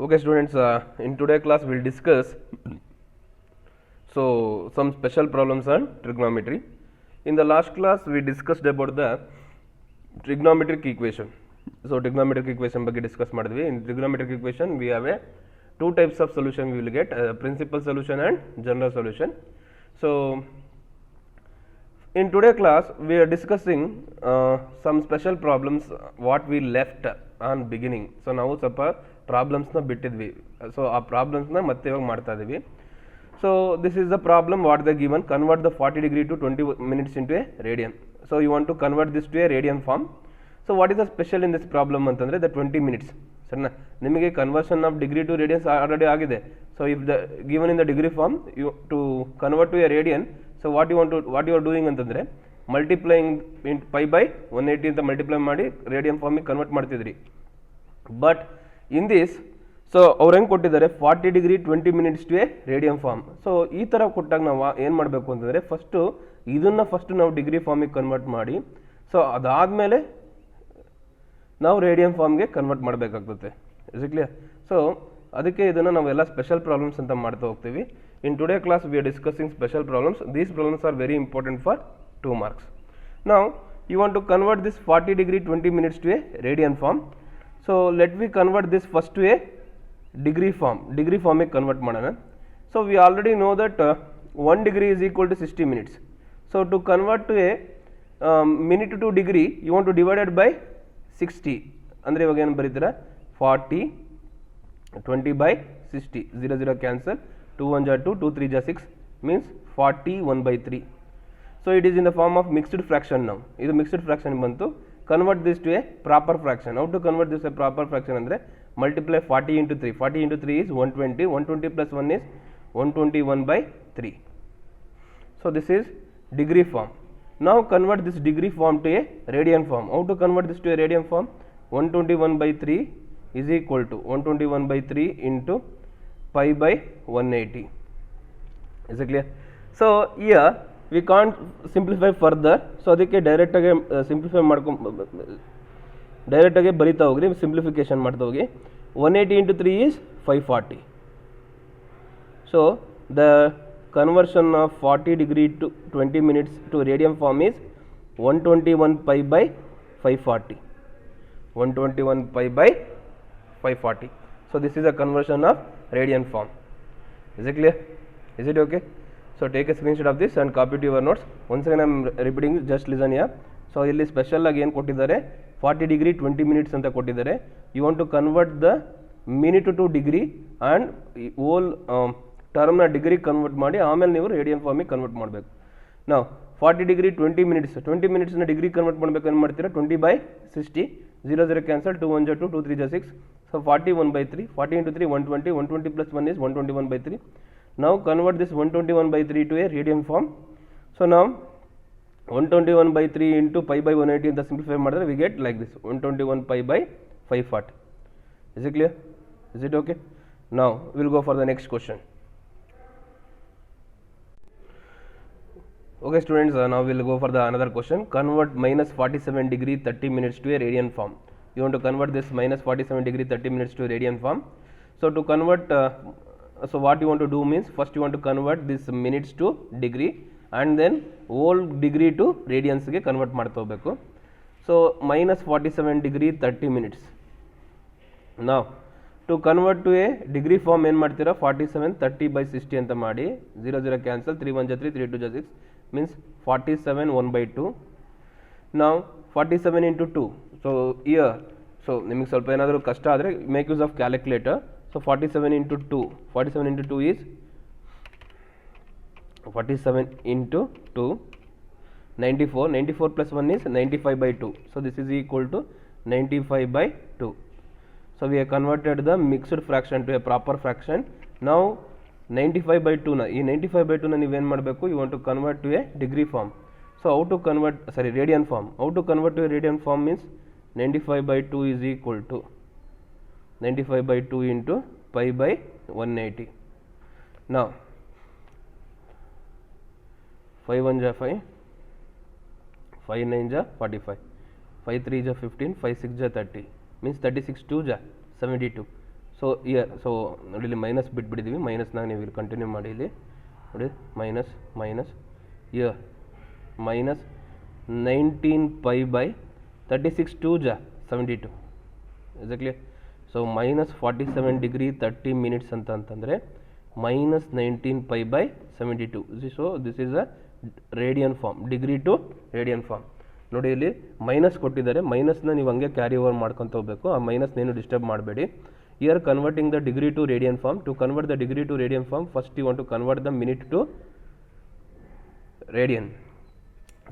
Okay, students, in today class we'll discuss some special problems on trigonometry. In the last class we discussed about the trigonometric equation. So trigonometric equation ಬಗ್ಗೆ discuss ಮಾಡಿದ್ವಿ. In trigonometric equation we have two types of solution we will get, principal solution and general solution. So in today class we are discussing some special problems what we left on beginning. So ನಾವು ಸ್ವಲ್ಪ ಪ್ರಾಬ್ಲಮ್ಸ್ನ ಬಿಟ್ಟಿದ್ವಿ. So ಆ ಪ್ರಾಬ್ಲಮ್ಸ್ನ ಮತ್ತೆ ಇವಾಗ ಮಾಡ್ತಾ ಇದ್ದೀವಿ. So this is the problem what the given convert the 40 degree to 20 minutes into a radian. So you want to convert this to a radian form. So what is the special in this problem ಅಂತಂದರೆ the 20 minutes. ಸರಿನಾ, ನಿಮಗೆ conversion of degree to radians already ಆಗಿದೆ. So if the given in the degree form you to convert to a radian, so what you are doing ಅಂತಂದರೆ multiplying in pi by 180 ಅಂತ multiply ಮಾಡಿ radian ಫಾರ್ಮಿಗೆ convert ಮಾಡ್ತಿದ್ರಿ. But in this so ಅವ್ರು ಹೆಂಗೆ ಕೊಟ್ಟಿದ್ದಾರೆ 40 degree 20 minutes to a radian form. So ಈ ಥರ ಕೊಟ್ಟಾಗ ನಾವು ಏನು ಮಾಡಬೇಕು ಅಂತಂದರೆ ಫಸ್ಟು ನಾವು ಡಿಗ್ರಿ ಫಾರ್ಮಿಗೆ ಕನ್ವರ್ಟ್ ಮಾಡಿ, ಸೊ ಅದಾದಮೇಲೆ ನಾವು ರೇಡಿಯನ್ ಫಾರ್ಮ್ಗೆ ಕನ್ವರ್ಟ್ ಮಾಡಬೇಕಾಗ್ತದೆ. Is it clear? ಸೊ ಅದಕ್ಕೆ ಇದನ್ನು ನಾವೆಲ್ಲ ಸ್ಪೆಷಲ್ ಪ್ರಾಬ್ಲಮ್ಸ್ ಅಂತ ಮಾಡ್ತಾ ಹೋಗ್ತೀವಿ. In today class we are discussing special problems. These problems are very important for 2 marks. Now you want to convert this 40 degree 20 minutes to a radian form. So let me convert this first to a degree form. Degree form convert madana. So we already know that 1 degree is equal to 60 minutes. So to convert to a minute to degree, you want to divide it by 60. Andre ivaga ಏನು ಬರೀತೀರಾ 40 20 by 60, 0 0 cancel, 2 1 2, 2 3 6 means 40 1 by 3. So it is in the form of mixed fraction now. This mixed fraction bantu. Convert this to a proper fraction. How to convert this to a proper fraction andre multiply 40 into 3. 40 into 3 is 120. 120 plus 1 is 121 by 3. So this is degree form. Now convert this degree form to a radian form. How to convert this to a radian form? 121 by 3 is equal to 121 by 3 into pi by 180. Is it clear? So here we can't simplify further. So ಅದಕ್ಕೆ ಡೈರೆಕ್ಟಾಗಿ simplify ಡೈರೆಕ್ಟಾಗಿ ಬರಿತಾ ಹೋಗ್ರಿ, simplification ಮಾಡ್ತಾ ಹೋಗಿ. 180 into 3 is 540. So the conversion of 40 degree to 20 minutes to radian form is 121 pi by 540. 121 pi by 540. So this is a conversion of radian form. Is it clear? Is it okay? So take a screenshot of this and copy to your notes. Once again I am repeating, just listen here. So ಇಲ್ಲಿ special ಆಗಿ ಏನು ಕೊಟ್ಟಿದ್ದಾರೆ 40 degree 20 minutes ಅಂತ ಕೊಟ್ಟಿದ್ದಾರೆ. You want to convert the minute to degree and whole ಟರ್ಮ್ನ degree convert ಮಾಡಿ ಆಮೇಲೆ ನೀವು ರೇಡಿಯನ್ ಫಾರ್ಮಿಗೆ ಕನ್ವರ್ಟ್ ಮಾಡಬೇಕು. ನಾವು 40 degree 20 minutes 20 minutesನ ಡಿಗ್ರಿ ಕನ್ವರ್ಟ್ ಮಾಡಬೇಕು. ಏನು ಮಾಡ್ತೀರಾ 20 by 60, 0 0 cancel, 2 1 2, 2 3 6. So 40 1 by 3, 40 into 3 120, 120 plus 1 is 121 by 3. Now convert this 121 by 3 to a radian form. So now 121 by 3 into pi by 180 ಅಂತ simplify ಮಾಡಿದ್ರೆ we get like this 121 pi by 540. Is it clear? Is it okay? Now we will go for the next question. Okay students, now we will go for the another question. Convert minus 47 degree 30 minutes to a radian form. You want to convert this minus 47 degree 30 minutes to a radian form. So to convert so what you want to do means first you want to convert this minutes to degree and then whole degree to radians ಗೆ convert ಮಾಡ್ತಾ ಹೋಗಬೇಕು. So minus 47 degree 30 minutes. Now to convert to a degree form ಏನು ಮಾಡ್ತೀರಾ 47 30 by 60 ಅಂತ ಮಾಡಿ 0 0 cancel, 3 1 3, 3 2 6 means 47 1 by 2. Now 47 into 2. So here so ನಿಮಗೆ ಸ್ವಲ್ಪ ಏನಾದರೂ ಕಷ್ಟ ಆದರೆ make use of calculator. So 47 into 2. 47 into 2 is 47 into 2 94. 94 plus 1 is 95 by 2. So this is equal to 95 by 2. So we have converted the mixed fraction to a proper fraction. Now 95 by 2 na ee 95 by 2 na ನೀವು ಏನು ಮಾಡಬೇಕು, you want to convert to a degree form. So how to convert, sorry, radian form. How to convert to a radian form means 95 by 2 is equal to 95 by 2 into pi by 180. Now 5 1 ja 5, 5 9 ja 45, 5 3 ja 15, 5 6 ja 30 means 36 2 ja 72. So here, so ನೋಡಿ ಇಲ್ಲಿ minus ಬಿಟ್ಬಿಟ್ಟಿದ್ದೀವಿ, ಮೈನಸ್ನಾಗ ನೀವು ಇಲ್ಲಿ continue ಮಾಡಿ ಇಲ್ಲಿ ನೋಡಿ minus minus here minus 19 pi by 36 2 ja 72 exactly. So minus 47 degree 30 minutes ಅಂತಂದರೆ minus 19 pi by 72. So this is a radian form, degree to radian form. ನೋಡಿ ಇಲ್ಲಿ ಮೈನಸ್ ಕೊಟ್ಟಿದ್ದಾರೆ, ಮೈನಸ್ನ ನೀವು ಹಂಗೆ ಕ್ಯಾರಿ ಓವರ್ ಮಾಡ್ಕೊತ ಹೋಗಬೇಕು, ಆ ಮೈನಸ್ನೇನು ಡಿಸ್ಟರ್ಬ್ ಮಾಡಬೇಡಿ. Here converting the degree to radian form. To convert the degree to radian form, first you want to convert the minute to radian.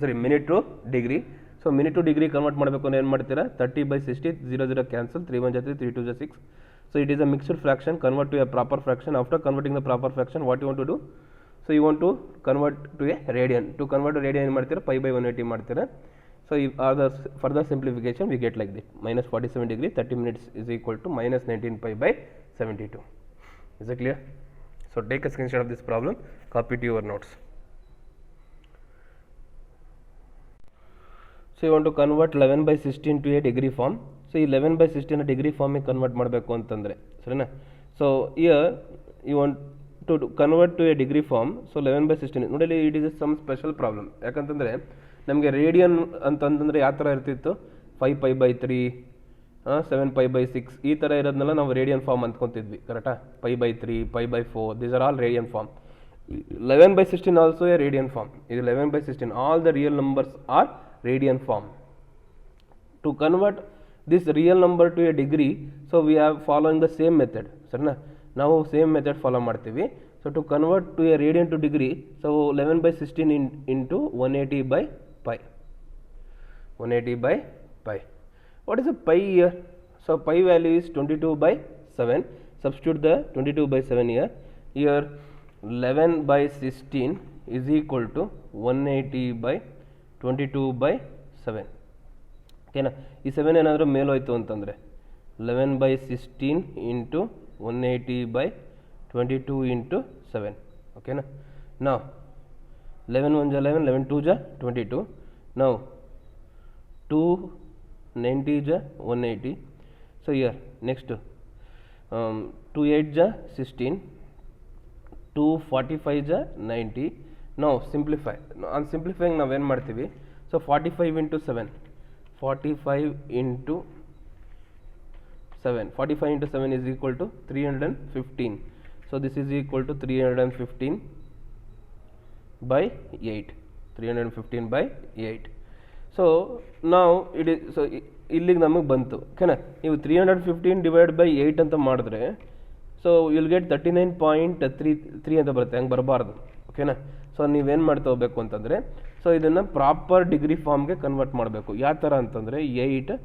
Sorry, minute to degree. So minute to degree convert ಮಾಡಬೇಕು ಅಂದ್ರೆ ಏನು ಮಾಡ್ತೀರಾ, 30 by 60, 0 0 cancel, 3 1 3, 3 2 6. So it is a mixed fraction, convert to a proper fraction. After converting the proper fraction, what you want to do? So you want to convert to a radian. To convert to radian ಏನು ಮಾಡ್ತೀರಾ, pi by 180 ಮಾಡ್ತೀರಾ. So if further simplification we get like this, minus 47 degree 30 minutes is equal to minus 19 pi by 72. Is it clear? So take a screenshot of this problem, copy to your notes. So you want to convert 11 by 16 to a degree form. So 11 by 16 degree form convert ಮಾಡಬೇಕು ಅಂತಂದ್ರೆ ಸರಿನಾ. So here you want to convert to a degree form. So 11 by 16 ನೋಡಿ, it is some special problem. ಯಾಕಂತಂದರೆ ನಮಗೆ radian ಅಂತಂದರೆ ಯಾವ ಥರ ಇರ್ತಿತ್ತು, 5 pi by 3, 7 pi by 6 ಈ ಥರ ಇರೋದನ್ನೆಲ್ಲ ನಾವು ರೇಡಿಯನ್ ಫಾರ್ಮ್ ಅಂದ್ಕೊತಿದ್ವಿ, ಕರೆಕ್ಟಾ. pi by 3, pi by 4, these are all radian form. 11 by 16 also a radian form. Is 11 by 16, all the real numbers are radian form. To convert this real number to a degree, so we are following the same method, ಸರಿನಾ. ನಾವು same method follow ಮಾಡ್ತೀವಿ. So to convert to a radian to degree, so 11 by 16 into 180 by pi. 180 by pi. What is a pi here? So pi value is 22 by 7. Substitute the 22 by 7 here. Here 11 by 16 is equal to 180 by 22 by 7. ಓಕೆನಾ. ಈ 7 ಏನಾದರೂ ಮೇಲೋಯ್ತು ಅಂತಂದರೆ 11 by 16 into 180 by 22 into 7. ಓಕೆನಾ. Now 11 1 ja 11, 11 2 ja 22. Now 2 90 ja 180. So here next 2 8 ja 16, 2 45 ja 90. Now simplify. On simplifying ನಾವು ಏನು ಮಾಡ್ತೀವಿ, so 45 into 7, 45 into 7, 45 into 7 is equal to 315. So this is equal to 315 by 8. 315 by 8. So now it is, so ಇಲ್ಲಿಗೆ ನಮಗೆ ಬಂತು, ಓಕೆನಾ. ನೀವು 315 divide by 8 ಅಂತ ಮಾಡಿದ್ರೆ ಸೊ ವಿಲ್ ಗೆಟ್ 39.33 ಅಂತ ಬರುತ್ತೆ, ಹಂಗೆ ಬರಬಾರ್ದು, ಓಕೆನಾ. ಸೊ ನೀವೇನು ಮಾಡ್ತಾ ಹೋಗ್ಬೇಕು ಅಂತಂದರೆ, ಸೊ ಇದನ್ನು ಪ್ರಾಪರ್ ಡಿಗ್ರಿ ಫಾರ್ಮ್ಗೆ ಕನ್ವರ್ಟ್ ಮಾಡಬೇಕು. ಯಾವ ಥರ ಅಂತಂದರೆ 8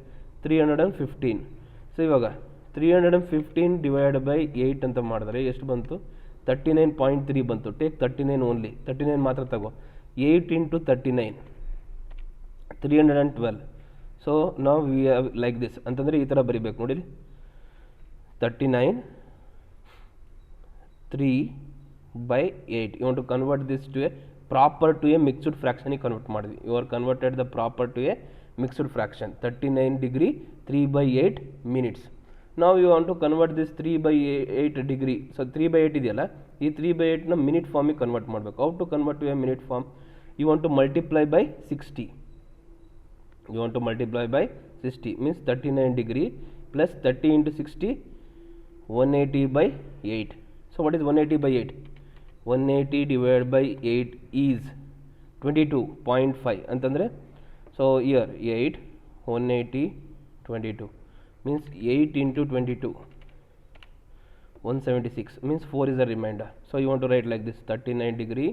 315. ಸೊ ಇವಾಗ 315 ಡಿವೈಡ್ ಬೈ 8 ಅಂತ ಮಾಡಿದ್ರೆ ಎಷ್ಟು ಬಂತು, 39.3 ಬಂತು. ಟೇಕ್ 39 ಓನ್ಲಿ, 39 ಮಾತ್ರ ತಗೋ. 8 into 39, 312. ಸೊ ನಾವು ವಿ ಹ್ಯಾವ್ ಲೈಕ್ ದಿಸ್ ಅಂತಂದರೆ ಈ ಥರ ಬರಿಬೇಕು ನೋಡಿ. 39 3 by 8. You want to convert this to a proper to a mixed fraction. Convert ಮಾಡಿದ್ವಿ. You are converted the proper to a mixed fraction. 39 degree 3 by 8 minutes. Now you want to convert this 3 by 8 degree. So 3 by 8 ಇದೆಯಲ್ಲ, ಈ 3 by 8 ನ minute ಫಾರ್ಮಿಗೆ convert ಮಾಡಬೇಕು. How to convert to a minute form? You want to multiply by 60. You want to multiply by 60 means 39 degree plus 30 into 60, 180 by 8. So what is 180 by 8? 180 divided by 8 is 22.5 ಅಂತಂದರೆ, so here 8 180 22 means 8 into 22 176 means 4 is the remainder. So you want to write like this, 39 degree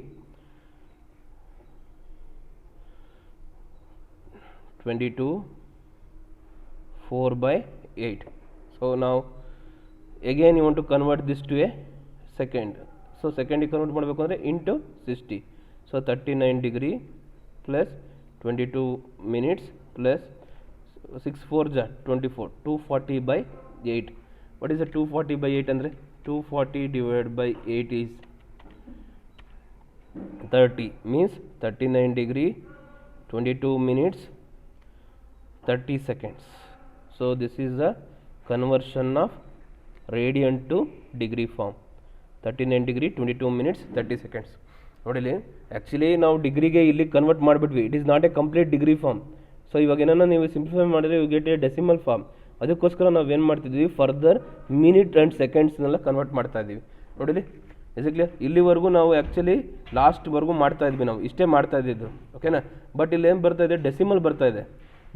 22 4 by 8. So now again you want to convert this to a second. So second convert ಮಾಡಬೇಕು ಅಂದರೆ into 60. So 39 degree plus 22 minutes plus 6 4 ja 24, 240 by 8. What is the 240 by 8 ಅಂದರೆ 240 divided by 8 is 30 means 39 degree 22 minutes 30 seconds. So this is the conversion of radian to degree form. 39 degree 22 minutes 30 seconds. ನೋಡಿಲಿ, actually ನಾವು ಡಿಗ್ರಿಗೆ ಇಲ್ಲಿ convert ಮಾಡಿಬಿಟ್ವಿ. It is not a complete degree form. So ಇವಾಗ ಏನನ್ನ ನೀವು simplify ಮಾಡಿದ್ರೆ you get a decimal form. ಅದಕ್ಕೋಸ್ಕರ ನಾವು ಏನು ಮಾಡ್ತಿದ್ವಿ, ಫರ್ದರ್ ಮಿನಿಟ್ ಆ್ಯಂಡ್ ಸೆಕೆಂಡ್ಸ್ನೆಲ್ಲ ಕನ್ವರ್ಟ್ ಮಾಡ್ತಾ ಇದ್ದೀವಿ. ನೋಡಿಲಿ, ಬೇಸಿಕ್ಲಿ ಇಲ್ಲಿವರೆಗೂ ನಾವು ಆ್ಯಕ್ಚುಲಿ ಲಾಸ್ಟ್ವರೆಗೂ ಮಾಡ್ತಾ ಇದ್ವಿ, ನಾವು ಇಷ್ಟೇ ಮಾಡ್ತಾ ಇದ್ದಿದ್ದು, ಓಕೆನಾ. ಬಟ್ ಇಲ್ಲಿ ಏನು ಬರ್ತಾ ಇದೆ, ಡೆಸಿಮಲ್ ಬರ್ತಾ ಇದೆ.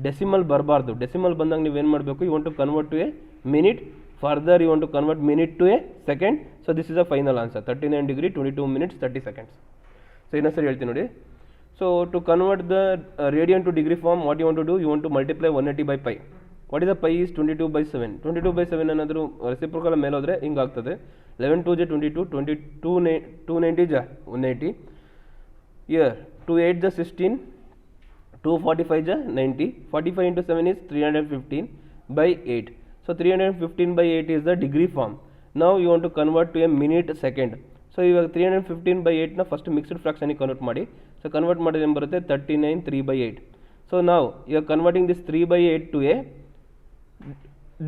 ಡೆಸಿಮಲ್ ಬರಬಾರ್ದು. ಡೆಸಿಮಲ್ ಬಂದಾಗ ನೀವು ಏನು ಮಾಡಬೇಕು, you want to convert to a minute, further you want to convert minute to a second. So this is a final answer, 39 degree 22 minutes 30 seconds. So ಇನ್ನೊಂದು ಸರಿ ಹೇಳ್ತೀನಿ ನೋಡಿ. So to convert the radian to degree form, what you want to do, you want to multiply 180 by pi. What is the pi is 22/7. 22/7 ಏನಾದರೂ reciprocal ಮೇಲೆ ಹೋದರೆ ಹಿಂಗಾಗ್ತದೆ. 11 2 ಜ 22, 290 ಜ 180, year 2 8 ಜ 16, 245 ಜ 90, 45 into 7 is 315/8. So 315/8 is the degree form. Now you want to convert to a minute second. So ಇವಾಗ 315/8 ನ first mixed ಫ್ರಾಕ್ಷನಿಗೆ ಕನ್ವರ್ಟ್ ಮಾಡಿ. ಸೊ ಕನ್ವರ್ಟ್ ಮಾಡಿದ್ರೆ ಏನು ಬರುತ್ತೆ, 39 3/8. ಸೊ ನಾವು ಇವಾಗ converting this 3/8 to a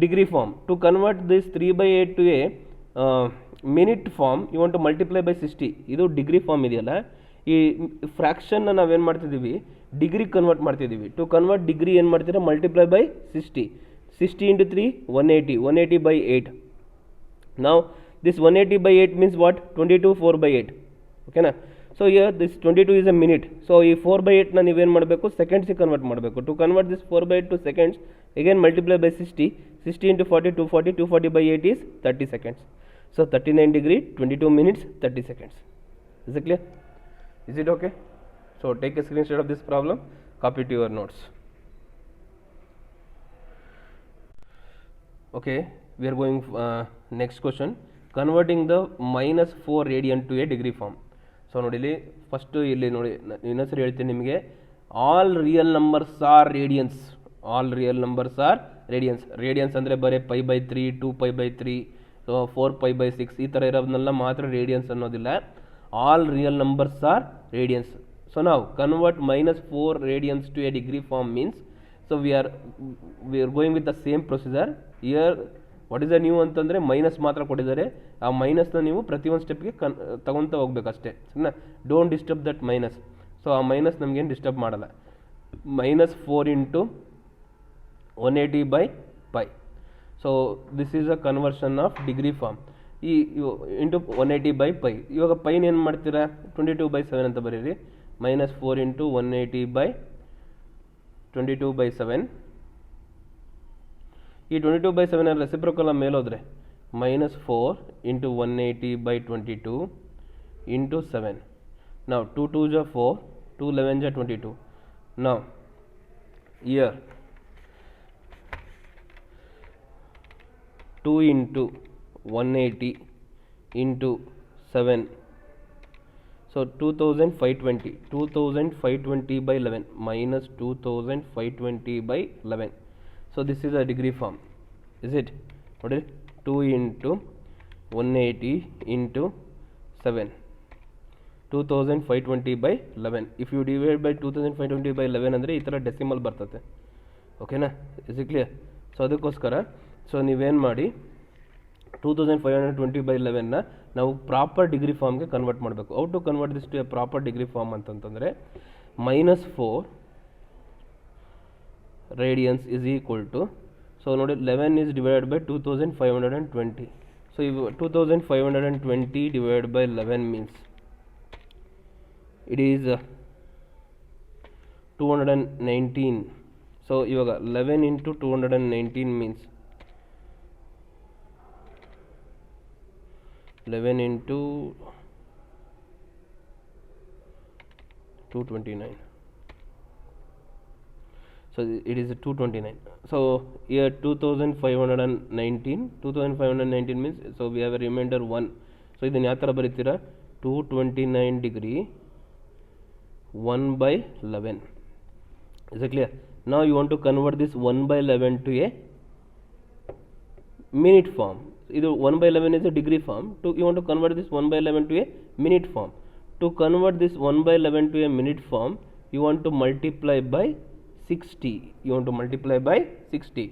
degree form. To convert this 3/8 to a minute form, you want to multiply by 60. ಇದು ಡಿಗ್ರಿ ಫಾರ್ಮ್ ಇದೆಯಲ್ಲ, ಈ ಫ್ರಾಕ್ಷನ್ನ ನಾವೇನು ಮಾಡ್ತಿದ್ದೀವಿ, ಡಿಗ್ರಿ ಕನ್ವರ್ಟ್ ಮಾಡ್ತಿದ್ದೀವಿ. ಟು ಕನ್ವರ್ಟ್ ಡಿಗ್ರಿ ಏನು ಮಾಡ್ತೀರಾ, multiply by 60. 60 into 3 180, 180/8. Now this 180/8 means what, 22 4/8, ಓಕೆನಾ. So here this 22 is a minute. So ಈ 4/8 ನ ನೀವೇನು ಮಾಡಬೇಕು, ಸೆಕೆಂಡ್ಸಿಗೆ ಕನ್ವರ್ಟ್ ಮಾಡಬೇಕು. To convert this 4/8 to seconds, again multiply by 60. 60 into 40 240, 240/8 is 30 seconds. So 39 degree 22 minutes 30 seconds. Is it clear? Is it okay? So take a screenshot of this problem, copy to your notes. Okay, we are going next question, converting the -4 radian to a degree form. So ನೋಡಿ, first ಇಲ್ಲಿ ನೋಡಿ, ಇನ್ನೊಂದ್ಸರಿ ಹೇಳ್ತೀನಿ ನಿಮಗೆ. All real numbers are radiance. All real numbers are radiance. Radiance ಅಂದರೆ ಬರೀ π/3, 2π/3, 4π/6 ಈ ಥರ ಇರೋದನ್ನೆಲ್ಲ ಮಾತ್ರ ರೇಡಿಯನ್ಸ್ ಅನ್ನೋದಿಲ್ಲ. All real numbers are radians. So ನಾವು convert -4 radians to a degree form means, so we are going with the same procedure. Here what is the new ಅಂತಂದರೆ minus ಮಾತ್ರ ಕೊಟ್ಟಿದ್ದಾರೆ. ಆ ಮೈನಸ್ನ ನೀವು ಪ್ರತಿಯೊಂದು ಸ್ಟೆಪ್ಗೆ ತಗೊತಾ ಹೋಗ್ಬೇಕಷ್ಟೇ, ಸರಿನಾ. Don't disturb that minus. So ಆ ಮೈನಸ್ ನಮಗೇನು ಡಿಸ್ಟರ್ಬ್ ಮಾಡಲ್ಲ. -4 into 180/pi. So this is a conversion of degree form. ಈ ಇಂಟು 180/pi. ಇವಾಗ ಪೈನ ಏನು ಮಾಡ್ತೀರಾ, 22/7 ಅಂತ ಬರೀರಿ. -4 into 180/22/7. ಈ 22/7 ರೆಸಿಪ್ರೋಕಲ್ ಮೇಲೆ ಹೋದರೆ -4 into 180/22 into 7. Now 2 2 ja 4, 2 11 ja 22. Now here 2 into 180 into 7. So 2520. 2520/11 minus 2520/11. So this is a degree form, is it? What is 2 into 180 into 7, 2520/11. If you divide by 2520/11 ಅಂದರೆ ಈ ಥರ ಡೆಸಿಮಲ್ ಬರ್ತದೆ, ಓಕೆನಾ. Is it clear? ಸೊ ಅದಕ್ಕೋಸ್ಕರ so ನೀವೇನು ಮಾಡಿ, 2520/11ನ ನಾವು ಪ್ರಾಪರ್ ಡಿಗ್ರಿ ಫಾರ್ಮ್ಗೆ ಕನ್ವರ್ಟ್ ಮಾಡಬೇಕು. Out to convert this to a proper degree form ಅಂತಂತಂದರೆ -4 radians is equal to, so ನೋಡಿ 11 is divided by 2520. So 2520 divided by 11 means it is 219. So ಇವಾಗ 11 into 219 means 11 into 229. So it is 229. So here 2519 means, so we have a remainder 1. So ಇದನ್ನು ಯಾವ ಥರ ಬರೀತೀರಾ, 229 degree 1/11. Is it clear? Now you want to convert this 1/11 to a minute form. ಇದು 1/11 is a degree form. You want to convert this 1/11 to a minute form. To convert this 1/11 to a minute form, you want to multiply by 60. You want to multiply by 60.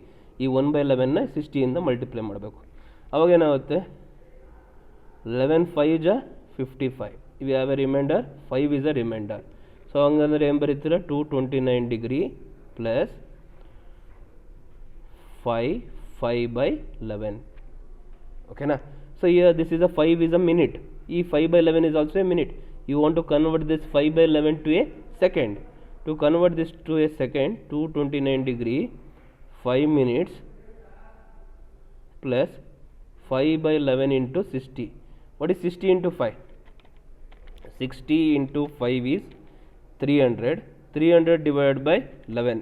ಈ 1/11ನ 60 ಇಂದ multiply ಮಾಡಬೇಕು. ಅವಾಗ ಏನಾಗುತ್ತೆ 11 5 ಜ 55. We have a remainder 5 is a remainder. So ಹಂಗಂದ್ರೆ ಏನು ಬರೀತೀರ 229 degree plus 5/11. ಓಕೆನಾ. So here this is a 5 is a minute. ಈ 5/11 is also a minute. You want to convert this 5/11 to a second. To convert this to a second, 229 degree 5 minutes plus 5/11 into 60. What is 60 into 5? 60 into 5 is 300. 300 divided by 11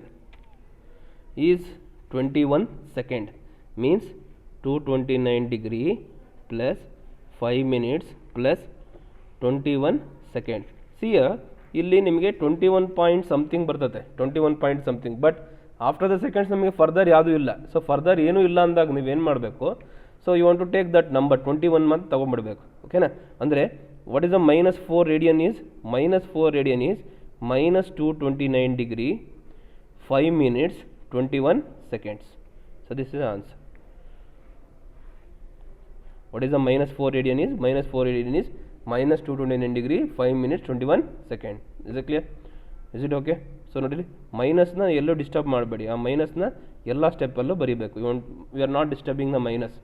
is 21 second. Means 229 degree plus 5 minutes plus 21 second. See here, ಇಲ್ಲಿ ನಿಮಗೆ 21 point something ಬರ್ತದೆ, 21 point something. But after the seconds ನಮಗೆ further ಯಾವುದೂ ಇಲ್ಲ. So further ಏನೂ ಇಲ್ಲ ಅಂದಾಗ ನೀವೇನು ಮಾಡಬೇಕು, so you want to take that number 21 ಮಂತ್ ತೊಗೊಂಡ್ಬಿಡ್ಬೇಕು. ಓಕೆನಾ. ಅಂದರೆ what is the -4 radian is -229 degree 5 minutes 21 seconds. So this is the answer. What is the -4 radian is? -4 radian is -229 degree 5 minutes 21 second. Is it clear? Is it okay? So ನೋಡಿರಿ, ಮೈನಸ್ನ ಎಲ್ಲೂ disturb ಮಾಡಬೇಡಿ. ಆ ಮೈನಸ್ನ ಎಲ್ಲ ಸ್ಟೆಪ್ಪಲ್ಲೂ ಬರೀಬೇಕು. We are not disturbing the minus,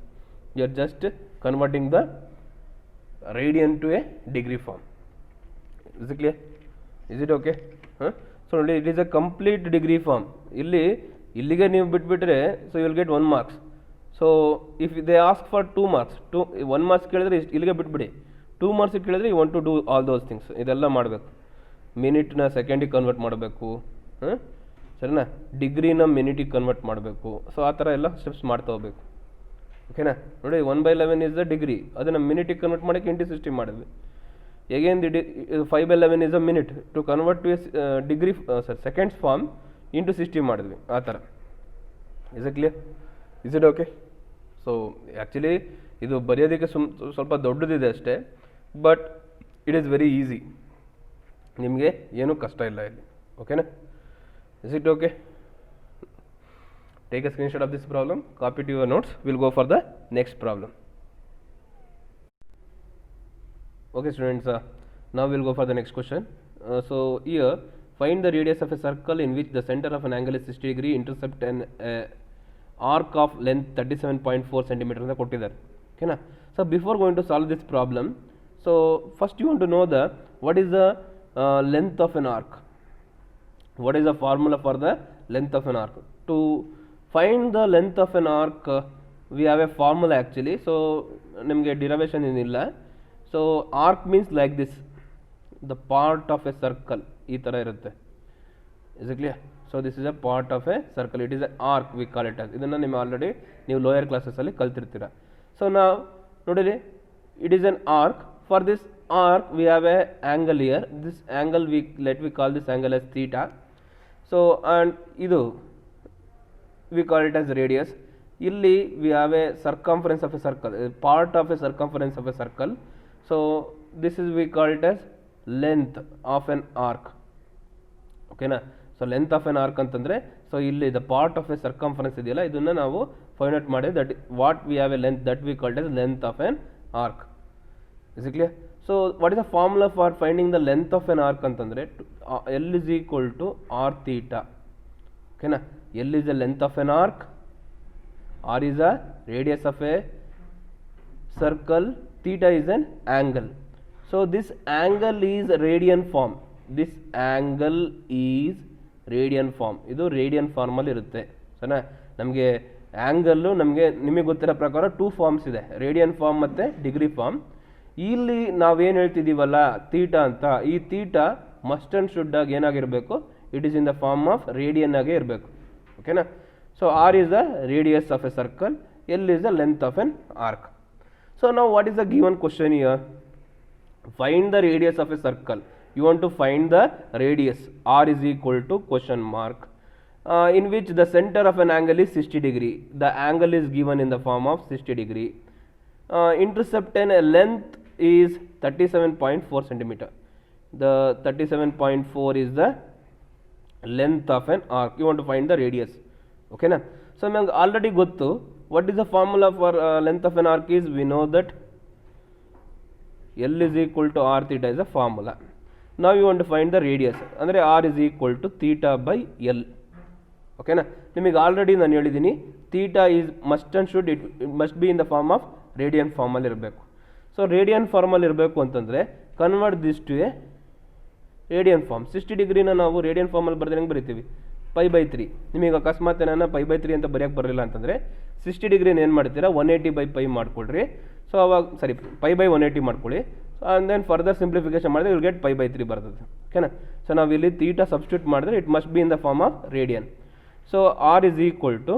you are just converting the radian to a degree form. Is it clear? Is it okay? ಹಾಂ. So ನೋಡಿ, it is a complete degree form. ಇಲ್ಲಿಗೆ ನೀವು ಬಿಟ್ಬಿಟ್ರೆ so you will get 1 marks. So if they ask for 2 marks, 1 marks ಕೇಳಿದ್ರೆ ಇಲ್ಲಿಗೆ ಬಿಟ್ಬಿಡಿ. 2 marks ಕೇಳಿದ್ರೆ you want to do all those things. ಇದೆಲ್ಲ ಮಾಡಬೇಕು. ಮಿನಿಟ್ನ ಸೆಕೆಂಡಿಗೆ ಕನ್ವರ್ಟ್ ಮಾಡಬೇಕು, ಸರಿನಾ. ಡಿಗ್ರಿನ ಮಿನಿಟಿಗೆ ಕನ್ವರ್ಟ್ ಮಾಡಬೇಕು. ಸೊ ಆ ಥರ ಎಲ್ಲ ಸ್ಟೆಪ್ಸ್ ಮಾಡ್ತಾ ಹೋಗ್ಬೇಕು. ಓಕೆನಾ. ನೋಡಿ, 1/11 ಇಸ್ ದ ಡಿಗ್ರಿ, ಅದನ್ನು ಮಿನಿಟಿಗೆ ಕನ್ವರ್ಟ್ ಮಾಡೋಕ್ಕೆ ಇಂಟು 60 ಮಾಡಿದ್ವಿ. Again 5/11 is a minute, to convert to degree seconds form into 60 ಮಾಡಿದ್ವಿ. ಆ ಥರ. Is it clear? Is it okay? So actually ಇದು ಬರೆಯೋದಕ್ಕೆ ಸ್ವಲ್ಪ ದೊಡ್ಡದಿದೆ ಅಷ್ಟೇ, but it is very easy. ನಿಮಗೆ ಏನೂ ಕಷ್ಟ ಇಲ್ಲ ಇಲ್ಲಿ. ಓಕೆನಾ? Is it okay? Take a screenshot of this problem, copy to your notes. Will go for the next problem. Okay students, now we'll go for the next question. So here, find the radius of a circle in which the center of an angle is 60 degree, intercept an arc of length 37.4 centimeter ಅಂತ ಕೊಟ್ಟಿದ್ದಾರೆ. ಓಕೆನಾ. So before going to solve this problem, so first you want to know the what is the length of an arc. What is the formula for the length of an arc? To find the length of an arc we have a formula actually. So ನಿಮಗೆ derivation ಏನಿಲ್ಲ. So arc means like this, the part of a circle ಈ ಥರ ಇರುತ್ತೆ. Is it clear? So this is a part of a circle, it is A arc V call it as. ಇದನ್ನು ನೀವು already ನೀವು lower ಕ್ಲಾಸಸಲ್ಲಿ ಕಲ್ತಿರ್ತೀರ. So ನಾವು ನೋಡಿರಿ, it is an arc. For this arc we have a angle here. This angle we call this angle as theta. So and ಇದು we call it as radius. ಇಲ್ಲಿ we have a circumference of a circle, part of a circumference of a circle. So this is we call it as length of an arc. ಓಕೆನಾ. So length of an arc ಅಂತಂದರೆ, so ಇಲ್ಲಿ the part of a circumference ಇದೆಯಲ್ಲ, ಇದನ್ನು ನಾವು find out ಮಾಡಿ that what we have A length that we called as length of an arc. Is it clear? So what is the formula for finding the length of an arc ಅಂತಂದರೆ L is equal to r theta. ಓಕೆನಾ. L is the length of an arc, r is the radius of a circle, theta is an angle. So this angle is radian form. This angle is radian form. ಇದು radian ಫಾರ್ಮಲ್ಲಿ ಇರುತ್ತೆ. ಸರಿನಾ. ನಮಗೆ angle ನಿಮಗೆ ಗೊತ್ತಿರೋ ಪ್ರಕಾರ 2 forms ಇದೆ, radian form ಮತ್ತು ಡಿಗ್ರಿ ಫಾರ್ಮ್. ಇಲ್ಲಿ ನಾವೇನು ಹೇಳ್ತಿದ್ದೀವಲ್ಲ ತೀಟಾ ಅಂತ, ಈ ತೀಟಾ ಮಸ್ಟ್ ಆ್ಯಂಡ್ ಶುಡ್ ಆಗಿ ಏನಾಗಿರಬೇಕು, it is in the form of radian ಆಗೇ ಇರಬೇಕು. ಓಕೆನಾ. So r is the radius of a circle, l is the length of an arc. So now what is the given question here? Find the radius of a circle. You want to find the radius. R is equal to question mark in which the center of an angle is 60 degree. The angle is given in the form of 60 degree. Intercept and length is 37.4 centimeter. The 37.4 is the length of an arc. You want to find the radius. Okay na. So ನಮಗೆ already ಗೊತ್ತು what is the formula for length of an arc is, we know that L is equal to r theta is a formula. Now you want to find the radius, ಅಂದರೆ r is equal to theta by L. ಓಕೆನಾ, ನಿಮಗೆ already ನಾನು ಹೇಳಿದ್ದೀನಿ theta is must and should it must be in the form of radian ಫಾರ್ಮಲ್ಲಿ ಇರಬೇಕು. So radian ಫಾರ್ಮಲ್ಲಿ ಇರಬೇಕು ಅಂತಂದರೆ convert this to a radian form. 60 ಡಿಗ್ರಿನ ನಾವು ರೇಡಿಯನ್ ಫಾರ್ಮಲ್ಲಿ ಬರೆದ್ರೆ ಹೆಂಗೆ ಬರಿತೀವಿ, π/3. ನಿಮಗೆ ಅಕಸ್ಮಾತ್ ಏನಾನ π/3 ಅಂತ ಬರೆಯೋಕ್ಕೆ ಬರಲಿಲ್ಲ ಅಂತಂದರೆ 60 ಡಿಗ್ರಿನ ಏನು ಮಾಡ್ತೀರಾ 180/π ಮಾಡ್ಕೊಳ್ರಿ. ಸೊ ಅವಾಗ ಸರಿ π/180 ಮಾಡ್ಕೊಳ್ಳಿ. ಆ್ಯಂಡ್ ದೆನ್ ಫರ್ದರ್ ಸಿಂಪ್ಲಿಫಿಕೇಶನ್ ಮಾಡಿದ್ರೆ ವಿಲ್ ಗೆಟ್ π/3 ಬರ್ತದೆ. ಓಕೆನಾ. ಸೊ ನಾವು ಇಲ್ಲಿ ಥೀಟಾ ಸಬ್ಸ್ಟಿಟ್ಯೂಟ್ ಮಾಡಿದ್ರೆ it must be in the form of radian. So r is equal to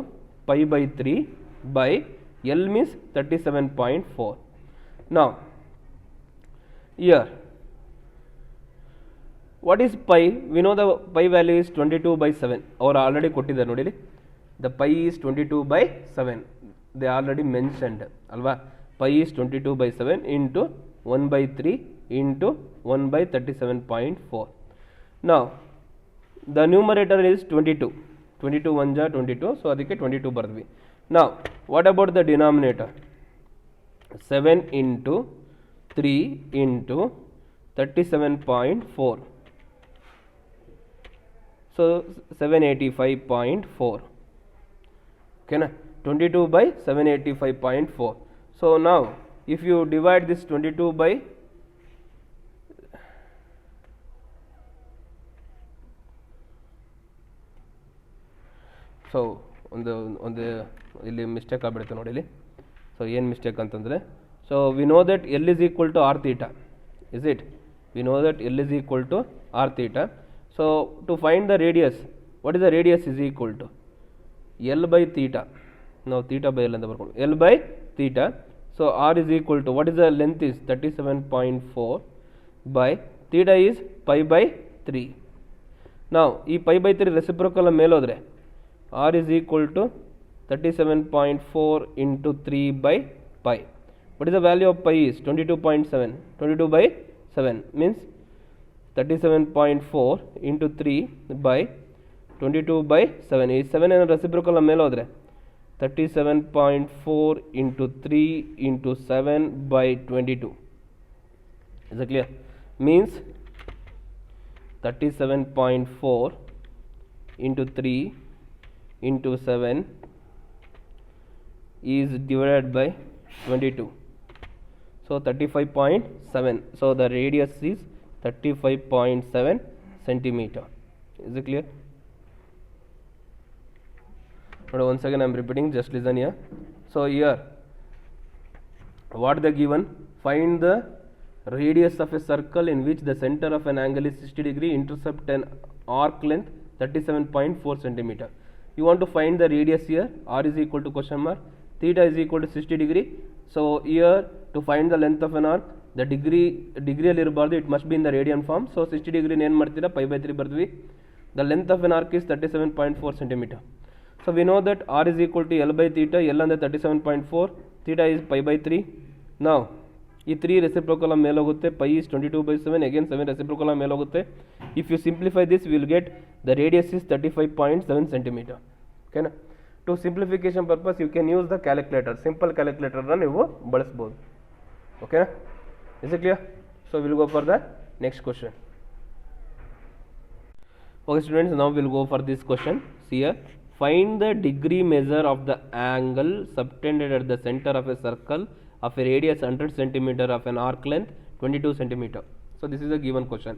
π/3 by L means 37.4. Now here what is pi? We know the pi value is 22/7. Or already ಕೊಟ್ಟಿದ್ದಾರೆ ನೋಡಿ, the pi is 22/7. They already mentioned ಅಲ್ವಾ. pi is 22/7 into 1/3 into 1/37.4. Now the numerator is 22. 22 1 ja 22, so ಅದಕ್ಕೆ 22 ಬರೆದ್ವಿ. Now what about the denominator? 7 into 3 into 37.4, so 785.4. okay na, 22 by 785.4. so now if you divide this 22 by so ಒಂದು ಇಲ್ಲಿ mistake ಆಗಿಬಿಡುತ್ತೆ ನೋಡಿ ಇಲ್ಲಿ. So ಏನು mistake ಅಂತಂದರೆ, so we know that L is equal to r theta, is it? We know that L is equal to r theta. So to find the radius, what is the radius is equal to L by theta. ನಾವು theta by L ಅಂತ ಬರ್ಕೊಂಡು L by theta. So r is equal to, what is the length is 37.4 by theta is π/3. Now ಈ π/3 reciprocal ಮೇಲೆ ಹೋದರೆ r is equal to 37.4 into 3/π. What is the value of pi is 22.7. 22/7 means 37.4 into 3/22/7. ಈ 7 ಏನೋ reciprocal ಮೇಲೆ ಹೋದರೆ 37.4 into 3 into 7/22. Is it clear? Means 37.4 into 3 into 7 is divided by 22, so 35.7. so the radius is 35.7 centimeter. Is it clear? But once again I am repeating, just listen here. So here what they given, find the radius of a circle in which the center of an angle is 60 degree, intercept an arc length 37.4 centimeter. You want to find the radius here, r is equal to question mark, theta is equal to 60 degree. So here to find the length of an arc, the degree ಅಲ್ಲಿ ಇರಬಾರ್ದು, it must be in the radian form. So 60 degree ಏನು ಮಾಡ್ತೀರಾ π/3 ಬರ್ದ್ವಿ. The length of an arc is 37.4 centimeter. So we know that r is equal to L by theta. L ಅಂದರೆ 37.4, theta is π/3. Now ಈ 3 reciprocal ಮೇಲೆ ಹೋಗುತ್ತೆ, pi is 22/7, again 7 reciprocal ಮೇಲೆ ಹೋಗುತ್ತೆ. If you simplify this, we will get the radius is 35.7 centimeter. Okay na? To simplification purpose you can use the calculator, simple calculator na ನೀವು ಬಳಸಬಹುದು. Okay na? Is it clear? So we will go for the next question. Okay students, now we will go for this question. See here, find the degree measure of the angle subtended at the center of a circle of a radius 100 centimeter of an arc length 22 centimeter. So this is a given question.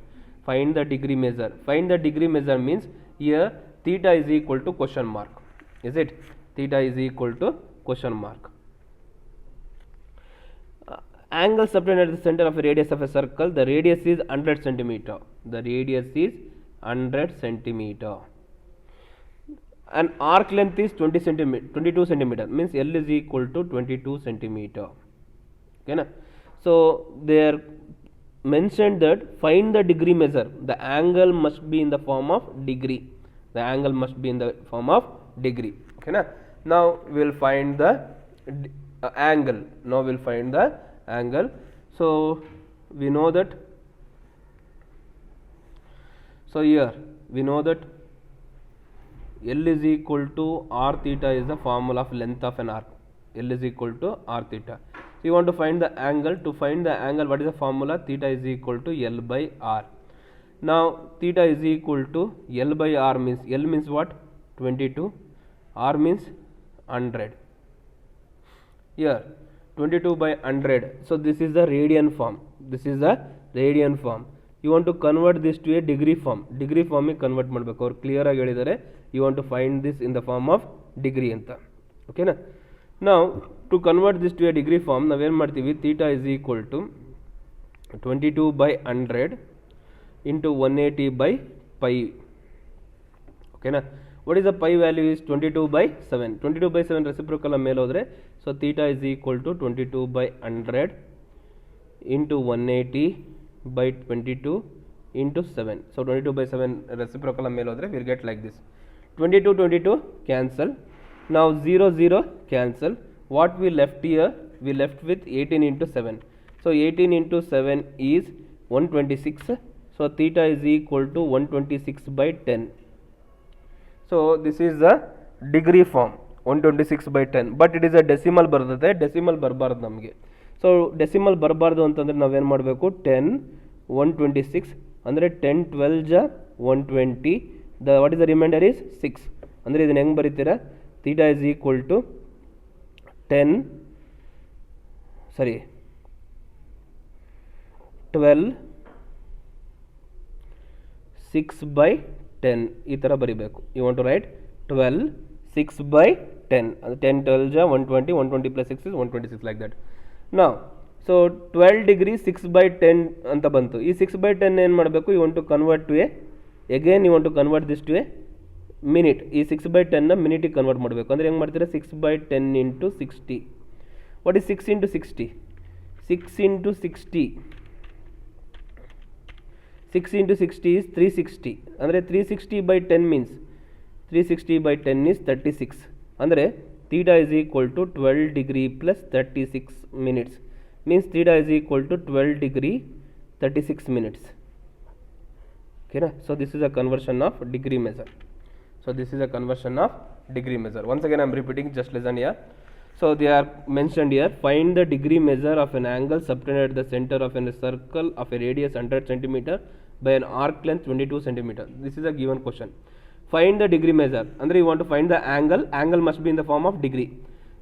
Find the degree measure. Find the degree measure means here theta is equal to question mark. Is it? Theta is equal to question mark. Angle subtended at the center of a radius of a circle. The radius is 100 centimeter. The radius is 100 centimeter. And arc length is 22 centimeter. Means L is equal to 22 centimeter. Okay na? So they are mentioned that find the degree measure. The angle must be in the form of degree. The angle must be in the form of degree. Okay na? Now we will find the angle. Now we will find the angle. So we know that. So here we know that L is equal to r theta is the formula of length of an arc. L is equal to r theta. So you want to find the angle. To find the angle, what is the formula? Theta is equal to L by r. Now theta is equal to L by r means, L means what? 22, r means 100. Here 22 by 100. So this is the radian form. This is the radian form. You want to convert this to a degree form. Degree form ಗೆ convert ಮಾಡಬೇಕು. ಅವರು clear ಆಗಿ ಹೇಳಿದ್ದಾರೆ. You want to find this in the form of degree ಅಂತ. ಓಕೆನಾ? Now to convert this to a degree form, ನಾವೇನು ಮಾಡ್ತೀವಿ? Theta is equal to 22 by 100 into 180 by pi. ಓಕೆನಾ? What is the pi value? Is 22 by 7. 22 by 7 reciprocal ಮೇಲೆ ಹೋದರೆ, so theta is equal to 22 by 100 into 180 by 22 into 7. So 22 by 7 reciprocal ಮೇಲೆ ಹೋದರೆ we'll get like this. 22 cancel. Now 0 cancel. What we left here? We left with 18 into 7. So 18 into 7 is 126. So theta is equal to 126 by 10. So this is the degree form, 126 by 10. But it is a decimal ಬರ್ತದೆ. Decimal ಬರಬಾರ್ದು ನಮಗೆ. So decimal ಬರಬಾರ್ದು ಅಂತಂದರೆ ನಾವೇನು ಮಾಡಬೇಕು? 10 126 ಅಂದರೆ 10 12 ಜ 120. What is the remainder is 6. ಅಂದರೆ ಇದನ್ನು ಹೆಂಗೆ ಬರೀತೀರಾ? Theta is equal to 12 6 by 10 ಈ ಥರ ಬರೀಬೇಕು. You want to write 12 6 by 10. 10 12 ಜ 120, 120 plus 6 is 126 like that. Now so 12 degree 6 by 10 ಅಂತ ಬಂತು. ಈ 6 by 10 ಏನು ಮಾಡಬೇಕು? You want to convert to a, again you want to convert this to a minute. ಈ 6 by 10 ನ ಮಿನಿಟಿಗೆ ಕನ್ವರ್ಟ್ ಮಾಡಬೇಕು. ಅಂದರೆ ಹೆಂಗೆ ಮಾಡ್ತೀರಾ? 6 by 10 into 60. What is 6 into 60? 6 into 60 6 into 60 is 360. ಅಂದರೆ 360 by 10 means 360 by 10 is 36. ಅಂದರೆ theta is equal to 12 degree plus 36 minutes. Means theta is equal to 12 degree 36 minutes. Okay na? So this is a conversion of degree measure. So this is a conversion of degree measure. Once again I am repeating, just listen here. So they are mentioned here. Find the degree measure of an angle subtended at the center of a circle of a radius 100 centimeter by an arc length 22 centimeter. This is a given question. Find the degree measure. Andre you want to find the angle. Angle must be in the form of degree.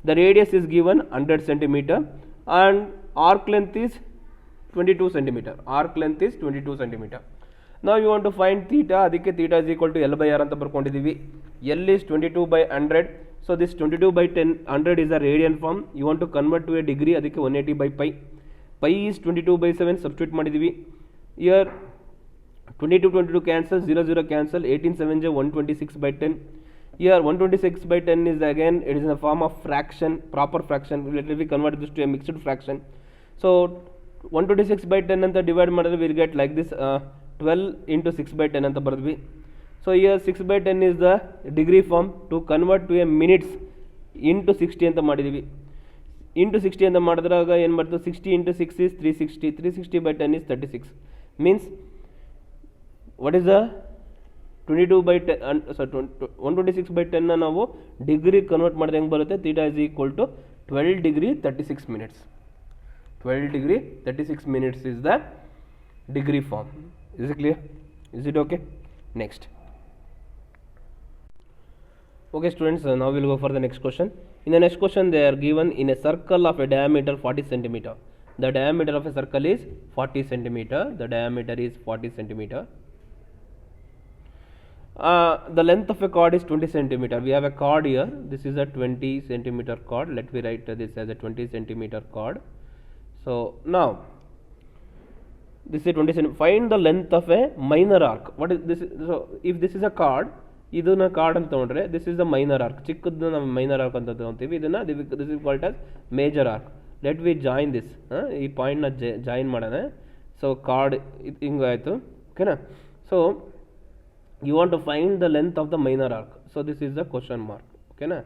The radius is given 100 centimeter and arc length is 22 centimeter. Arc length is 22 centimeter. Now you want to find theta. ಅದಕ್ಕೆ theta is equal to L by R ಅಂತ ಬರ್ಕೊಂಡಿದ್ದೀವಿ. L is 22 by 100. So this 22 by 10, 100 is a radian form. You want to convert to a degree. ಅದಕ್ಕೆ 180 by pi. Pi is 22 by 7. Substitute ಮಾಡಿದ್ದೀವಿ. Here 22 cancel, 0 cancel, 18 7 j 126 by 10. Here 126 by 10 is again, it is in the form of fraction, proper fraction. Let me convert this to a mixed fraction. So 126 by 10 ಅಂತ divide ಮಾಡಿದ್ರೆ we'll get like this, 12 into 6 by 10 ಅಂತ ಬರೆದ್ವಿ. So here 6 by 10 is the degree form. To convert to a minutes into 60 ಅಂತ ಮಾಡಿದ್ದೀವಿ. into 60 ಅಂತ ಮಾಡಿದ್ರಾಗ ಏನು ಬರ್ತದೆ? 60 into 6 is 360. 360 by 10 is 36. Means what is the 22 by 10, 126 by 10 ನ ನಾವು degree convert ಮಾಡಿದ್ರೆ ಹೆಂಗೆ ಬರುತ್ತೆ? theta is equal to 12 degree 36 minutes. 12 degree 36 minutes is the degree form. Is it clear? Is it okay? Next. Okay students, now we will go for the next question. In the next question they are given in a circle of a diameter 40 centimeter. The diameter of a circle is 40 centimeter. The diameter is 40 centimeter. The length of a chord is 20 centimeter. We have a chord here. This is a 20 centimeter chord. Let me write this as a 20 centimeter chord. So now this is 20 centimeter. Find the length of a minor arc. What is this? So if this is a chord, ಇದನ್ನ card ಅಂತ ತಗೊಂಡ್ರೆ this is the minor arc. ಚಿಕ್ಕದನ್ನ ನಾವು minor arc ಅಂತ ತಗೊಂತೀವಿ. ಇದನ್ನ this is called as major arc. Let we join this. ಈ point ನ join ಮಾಡೋಣ. So chord ಹಿಂಗಾಯ್ತು. ಓಕೆನಾ? So you want to find the length of the minor arc. So this is the question mark. Okay na?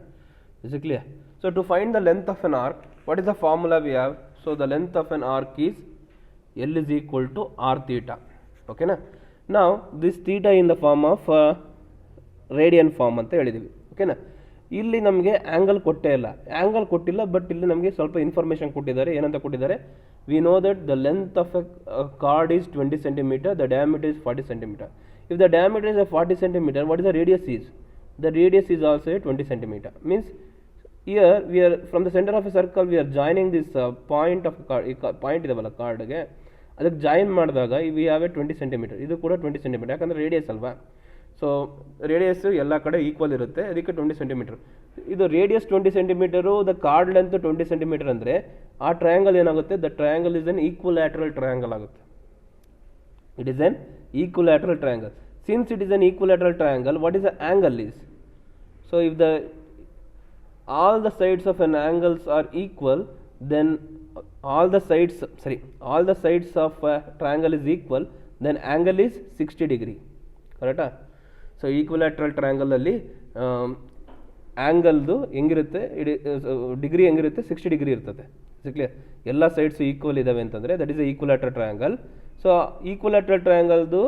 Is it clear? So to find the length of an arc, what is the formula we have? So the length of an arc is L is equal to r theta. Okay na? Now this theta in the form of radian form ಅಂತ ಹೇಳಿದೀವಿ. Okay na? ಇಲ್ಲಿ ನಮಗೆ angle ಕೊಟ್ಟೇ ಇಲ್ಲ, angle ಕೊಟ್ಟಿಲ್ಲ, but ಇಲ್ಲಿ ನಮಗೆ ಸ್ವಲ್ಪ information ಕೊಟ್ಟಿದ್ದಾರೆ. ಏನಂತ ಕೊಟ್ಟಿದ್ದಾರೆ? We know that the length of A card is 20 centimeter, the diameter is 40 centimeter. If the diameter is 40 centimeter, what is the radius is? The radius is also 20 centimeter. Means here we are from the center of a circle we are joining this point of point ಇದವಲ್ಲ ಕಾರ್ಡ್ಗೆ, ಅದಕ್ಕೆ join ಮಾಡಿದಾಗ V have A 20 centimeter. ಇದು ಕೂಡ 20 centimeter, ಯಾಕಂದರೆ radius ಅಲ್ವಾ. So radius ಎಲ್ಲ ಕಡೆ equal ಇರುತ್ತೆ, ಅದಕ್ಕೆ 20 centimeter. ಇದು radius 20 centimeter, the card length 20 centimeter ಅಂದರೆ ಆ ಟ್ರಯಾಂಗಲ್ ಏನಾಗುತ್ತೆ? The triangle is an ಈಕ್ವಲ್ಯಾಟ್ರಲ್ triangle ಆಗುತ್ತೆ. It is an equilateral triangle. Since it is an equilateral triangle, what is the angle is? So if all the sides of an angles are equal, then all the sides of a triangle is equal, then angle is 60 degree. Correct? So equilateral triangle ಅಲ್ಲಿ ಆ್ಯಂಗಲ್ದು ಹೆಂಗಿರುತ್ತೆ, degree ಹೆಂಗಿರುತ್ತೆ? 60 degree ಇರ್ತದೆ. Clear? ಎಲ್ಲ sides equal ಇದಾವೆ ಅಂತಂದರೆ that is a equilateral triangle. So equilateral ಟ್ರಯಾಂಗಲ್ದು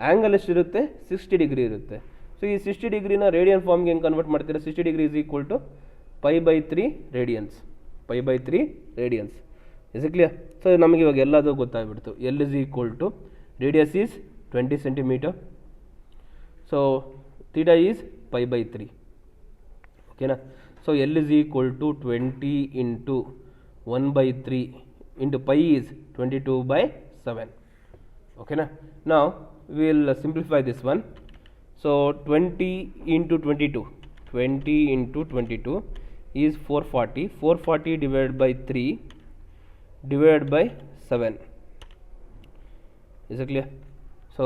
angle ಎಷ್ಟಿರುತ್ತೆ? 60 degree ಇರುತ್ತೆ. ಸೊ ಈ 60 ಡಿಗ್ರಿನ ರೇಡಿಯನ್ ಫಾರ್ಮ್ಗೆ ಹೆಂಗೆ ಕನ್ವರ್ಟ್ ಮಾಡ್ತೀರಾ? 60 degree is equal to π/3 radians. π/3 radians. Is clear? So ನಮಗೆ ಇವಾಗ ಎಲ್ಲದು ಗೊತ್ತಾಗ್ಬಿಡ್ತು. L is equal to radius is 20 centimeter. So theta is π/3. ಓಕೆನಾ? So L is equal to 20 into 1/3 into pi is 22/7. Okay na? Now we will simplify this one. So 20 into 22 is 440. 440 divided by 3 divided by 7. Is it clear? So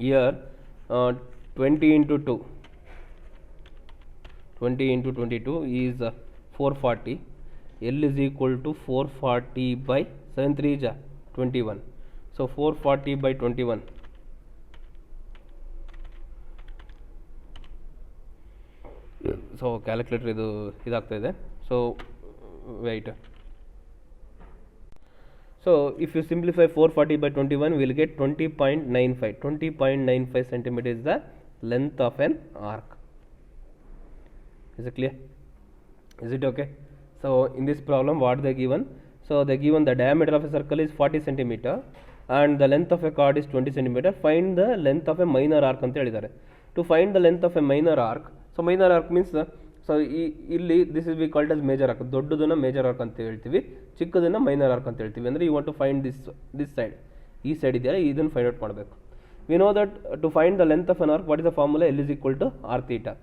here 20 into 22 is 440. L is equal to 440 by 7 3 is 21. So 440 by 21. So calculator idaagta ide. So wait. So if you simplify 440 by 21, we will get 20.95. 20.95 centimeter is the length of an arc. Is it clear? Is it okay? So in this problem what they given? So they given the diameter of a circle is 40 centimeter and the length of a chord is 20 centimeter. Find the length of a minor arc ಅಂತ ಹೇಳಿದ್ದಾರೆ. To find the length of a minor arc, so minor arc means so ಇಲ್ಲಿ this is we called as major arc. ದೊಡ್ಡದನ್ನ major arc ಅಂತ ಹೇಳ್ತೀವಿ, ಚಿಕ್ಕದನ್ನ minor arc ಅಂತ ಹೇಳ್ತೀವಿ. ಅಂದ್ರೆ you want to find this side, ಈ side ಇದೆಯಲ್ಲ ಇದನ್ನ find out ಮಾಡಬೇಕು. We know that to find the length of an arc, what is the formula? L is equal to r theta.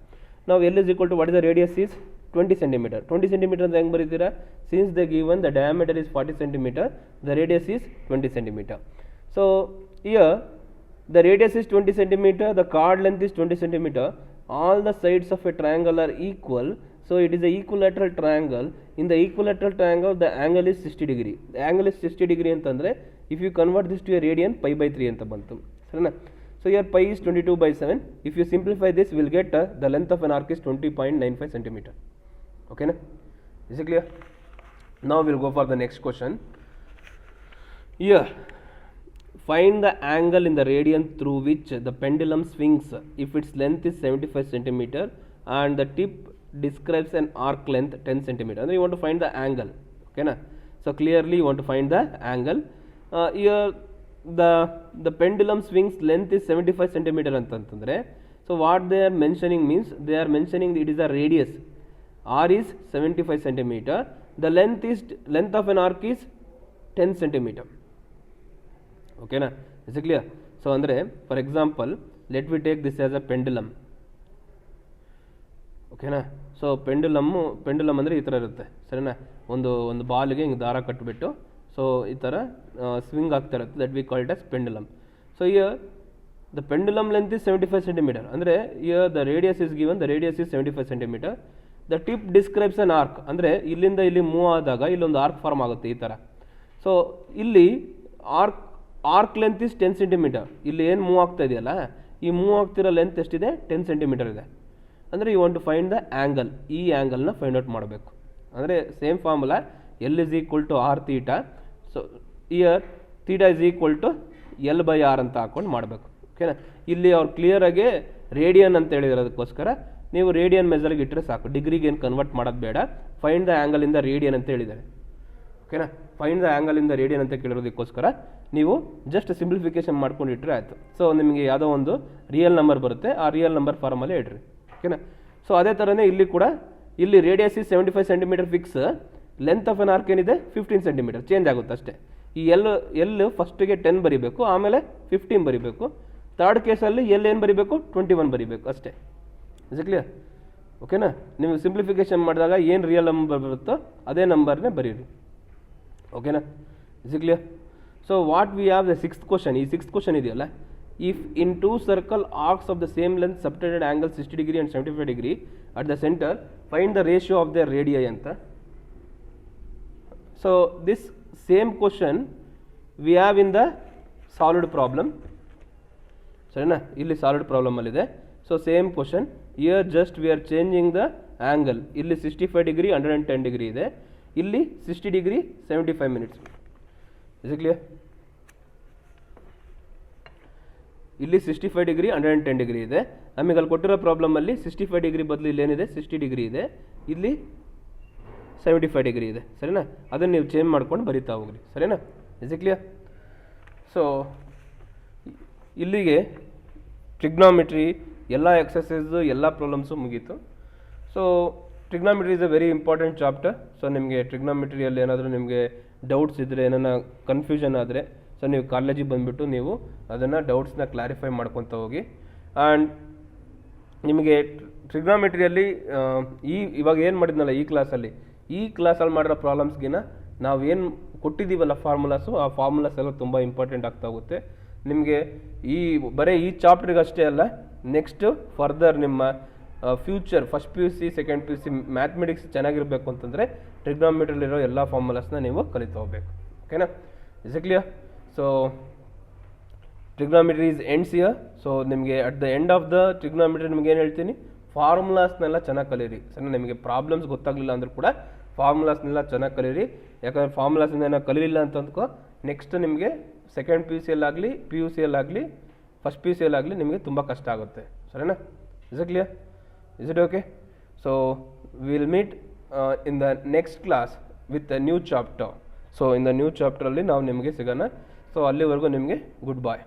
Now L is equal to what is the radius is 20 centimeter. 20 centimeter ಅಂತ ಹೆಂಗೆ ಬರೀತೀರಾ? Since they given the diameter is 40 centimeter, the radius is 20 centimeter. So here the radius is 20 centimeter, the chord length is 20 centimeter. All the sides of a triangle are equal, so it is a equilateral triangle. In the equilateral triangle, the angle is 60 degree. The angle is 60 degree ಅಂತಂದ್ರೆ if you convert this to a radian, π/3 ಅಂತ ಬಂತು. ಸರಿನಾ? So here pi is 22/7. If you simplify this, we will get the length of an arc is 20.95 centimeter. Okay na? Is it clear? Now we will go for the next question. Here, find the angle in the radian through which the pendulum swings if its length is 75 centimeter and the tip describes an arc length 10 centimeter. And you want to find the angle. Okay na? So clearly you want to find the angle. Here the pendulum swings length is 75 centimeter ಅಂತಂದ್ರೆ, so what they are mentioning means they are mentioning it is a radius. R is 75 centimeter. The length of an arc is 10 centimeter. Okay na? Is it clear? So andre for example, let me take this as a pendulum. Okay na? So pendulum ಅಂದ್ರೆ ಈ ಥರ ಇರುತ್ತೆ. ಸರಿನಾ? ಒಂದು ಬಾಲ್ಗೆ ಹಿಂಗೆ ದಾರ ಕಟ್ಟಿಬಿಟ್ಟು so ಈ ಥರ ಸ್ವಿಂಗ್ ಆಗ್ತಾ ಇರುತ್ತೆ. That we call it as pendulum. So here the pendulum length is 75 centimeter. ಅಂದರೆ here the radius is given, the radius is 75 centimeter. The tip describes an arc. ಅಂದರೆ ಇಲ್ಲಿಂದ ಇಲ್ಲಿ ಮೂವ್ ಆದಾಗ ಇಲ್ಲೊಂದು ಆರ್ಕ್ ಫಾರ್ಮ್ ಆಗುತ್ತೆ ಈ ಥರ. ಸೊ ಇಲ್ಲಿ ಆರ್ಕ್ ಲೆಂತ್ ಇಸ್ 10 ಸೆಂಟಿಮೀಟರ್. ಇಲ್ಲಿ ಏನು ಮೂವ್ ಆಗ್ತಾ ಇದೆಯಲ್ಲ, ಈ ಮೂವ್ ಆಗ್ತಿರೋ ಲೆಂತ್ ಎಷ್ಟಿದೆ? 10 ಸೆಂಟಿಮೀಟರ್ ಇದೆ. ಅಂದರೆ you want to find the angle. ಈ ಆ್ಯಂಗಲ್ನ ಫೈಂಡ್ ಔಟ್ ಮಾಡಬೇಕು. ಅಂದರೆ same formula l is equal to r theta. So here theta is equal to L/R ಅಂತ ಹಾಕೊಂಡು ಮಾಡಬೇಕು. ಓಕೆನಾ? ಇಲ್ಲಿ ಅವ್ರು ಕ್ಲಿಯರಾಗಿ ರೇಡಿಯನ್ ಅಂತ ಹೇಳಿರೋದಕ್ಕೋಸ್ಕರ ನೀವು ರೇಡಿಯನ್ ಮೆಜರ್ಗೆ ಇಟ್ಟರೆ ಸಾಕು, ಡಿಗ್ರಿಗೆ ಏನು ಕನ್ವರ್ಟ್ ಮಾಡೋದು ಬೇಡ. Find the angle in the radian ಅಂತ ಹೇಳಿದ್ದಾರೆ. ಓಕೆನಾ, find the angle in the radian ಅಂತ ಕೇಳಿರೋದಕ್ಕೋಸ್ಕರ ನೀವು ಜಸ್ಟ್ ಸಿಂಪ್ಲಿಫಿಕೇಶನ್ ಮಾಡ್ಕೊಂಡು ಇಟ್ಟರೆ ಆಯಿತು. ಸೊ ನಿಮಗೆ ಯಾವುದೋ ಒಂದು ರಿಯಲ್ ನಂಬರ್ ಬರುತ್ತೆ, ಆ ರಿಯಲ್ ನಂಬರ್ ಫಾರ್ಮಲ್ಲೇ ಇಡ್ರಿ. ಓಕೆನಾ. ಸೊ ಅದೇ ಥರನೇ ಇಲ್ಲಿ ಕೂಡ, ಇಲ್ಲಿ radius is 75 centimetre fix, length of an arc ಏನಿದೆ 15 ಸೆಂಟಿಮೀಟರ್, ಚೇಂಜ್ ಆಗುತ್ತೆ ಅಷ್ಟೇ. ಈ ಎಲ್ ಫಸ್ಟಿಗೆ 10 ಬರೀಬೇಕು, ಆಮೇಲೆ 15 ಬರೀಬೇಕು. ಥರ್ಡ್ ಕೇಸಲ್ಲಿ ಎಲ್ ಏನು ಬರೀಬೇಕು, 21 ಬರೀಬೇಕು ಅಷ್ಟೇ. Is clear? ಓಕೆನಾ. ನೀವು ಸಿಂಪ್ಲಿಫಿಕೇಶನ್ ಮಾಡಿದಾಗ ಏನು ರಿಯಲ್ ನಂಬರ್ ಬರುತ್ತೋ ಅದೇ ನಂಬರ್ನೇ ಬರೀರಿ. ಓಕೆನಾ, is clear? So what we have the sixth question. ಈ ಸಿಕ್ಸ್ತ್ ಕ್ವಶನ್ ಇದೆಯಲ್ಲ, if in 2 circle arcs of the same length subtended angle 60 degree and 75 degree at the center, find the ratio of the radii ಅಂತ. So this same question we have in the solid problem. ಸರಿನಾ, ಇಲ್ಲಿ solid ಪ್ರಾಬ್ಲಮಲ್ಲಿದೆ. So same question here, just we are changing the angle. ಇಲ್ಲಿ 65 degree 110 degree ಇದೆ, ಇಲ್ಲಿ 60 degree 75 minutes. Is clear? ಇಲ್ಲಿ 65 degree 110 degree ಇದೆ. ನಮಗೆ ಅಲ್ಲಿ ಕೊಟ್ಟಿರೋ ಪ್ರಾಬ್ಲಮಲ್ಲಿ 65 ಡಿಗ್ರಿ ಬದಲು ಇಲ್ಲಿ ಏನಿದೆ 60 ಡಿಗ್ರಿ ಇದೆ, ಇಲ್ಲಿ 75 ಡಿಗ್ರಿ ಇದೆ. ಸರಿನಾ, ಅದನ್ನು ನೀವು ಚೇಂಜ್ ಮಾಡ್ಕೊಂಡು ಬರೀತಾ ಹೋಗ್ರಿ. ಸರಿನಾ, ಇಸ್ ಕ್ಲಿಯರ್? ಸೊ ಇಲ್ಲಿಗೆ ಟ್ರಿಗ್ನಾಮೆಟ್ರಿ ಎಲ್ಲ ಎಕ್ಸಸೈಸು ಎಲ್ಲ ಪ್ರಾಬ್ಲಮ್ಸು ಮುಗೀತು. So trigonometry is a very important chapter. So ನಿಮಗೆ ಟ್ರಿಗ್ನಾಮೆಟ್ರಿಯಲ್ಲಿ ಏನಾದರೂ ನಿಮಗೆ ಡೌಟ್ಸ್ ಇದ್ದರೆ, ಏನಾರ ಕನ್ಫ್ಯೂಷನ್ ಆದರೆ, ಸೊ ನೀವು ಕಾಲೇಜಿಗೆ ಬಂದುಬಿಟ್ಟು ನೀವು ಅದನ್ನು ಡೌಟ್ಸ್ನ ಕ್ಲಾರಿಫೈ ಮಾಡ್ಕೊತ ಹೋಗಿ. ಆ್ಯಂಡ್ ನಿಮಗೆ ಟ್ರಿಗ್ನಾಮೆಟ್ರಿಯಲ್ಲಿ ಇವಾಗ ಏನು ಮಾಡಿದ್ನಲ್ಲ ಈ ಕ್ಲಾಸಲ್ಲಿ ಮಾಡಿರೋ ಪ್ರಾಬ್ಲಮ್ಸ್ಗಿನ ನಾವು ಏನು ಕೊಟ್ಟಿದ್ದೀವಲ್ಲ ಫಾರ್ಮುಲಾಸು, ಆ ಫಾರ್ಮುಲಾಸ್ ಎಲ್ಲ ತುಂಬ ಇಂಪಾರ್ಟೆಂಟ್ ಆಗ್ತಾ ಹೋಗುತ್ತೆ ನಿಮಗೆ. ಬರೀ ಈ ಚಾಪ್ಟ್ರಿಗೆ ಅಷ್ಟೇ ಅಲ್ಲ, ನೆಕ್ಸ್ಟ್ ಫರ್ದರ್ ನಿಮ್ಮ future first P U C, second P U C mathematics ಚೆನ್ನಾಗಿರಬೇಕು ಅಂತಂದರೆ ಟ್ರಿಗ್ನಾಮೆಟ್ರಿಯಲ್ಲಿರೋ ಎಲ್ಲ ಫಾರ್ಮುಲಾಸ್ನ ನೀವು ಕಲಿತಾ ಹೋಗ್ಬೇಕು. ಓಕೆನಾ, is clear? So trigonometry is ends here. So ನಿಮಗೆ at the end of the trigonometry ನಿಮ್ಗೆ ಏನು ಹೇಳ್ತೀನಿ, ಫಾರ್ಮುಲಾಸ್ನೆಲ್ಲ ಚೆನ್ನಾಗಿ ಕಲೀರಿ. ಸರಿ, ನಿಮಗೆ ಪ್ರಾಬ್ಲಮ್ಸ್ ಗೊತ್ತಾಗಲಿಲ್ಲ ಅಂದರೂ ಕೂಡ ಫಾರ್ಮುಲಾಸ್ನೆಲ್ಲ ಚೆನ್ನಾಗಿ ಕಲೀರಿ. ಯಾಕಂದರೆ ಫಾರ್ಮುಲಾಸ್ನೆಲ್ಲ ಕಲೀಲಿಲ್ಲ ಅಂತ ಅಂದ್ಕೋ, ನೆಕ್ಸ್ಟ್ ನಿಮಗೆ ಸೆಕೆಂಡ್ ಪಿ ಯು ಸಿಯಲ್ಲಾಗಲಿ, ಪಿ ಯು ಸಿಯಲ್ಲಾಗಲಿ, ಫಸ್ಟ್ ಪಿ ಯು ಸಿಯಲ್ಲಾಗಲಿ ನಿಮಗೆ ತುಂಬ ಕಷ್ಟ ಆಗುತ್ತೆ. ಸರಿನಾ, is it clear? Is it okay? So will meet in the next class with a new chapter. So in the new ಚಾಪ್ಟರಲ್ಲಿ ನಾವು ನಿಮಗೆ ಸಿಗೋಣ. ಸೊ ಅಲ್ಲಿವರೆಗೂ ನಿಮಗೆ ಗುಡ್ ಬಾಯ್.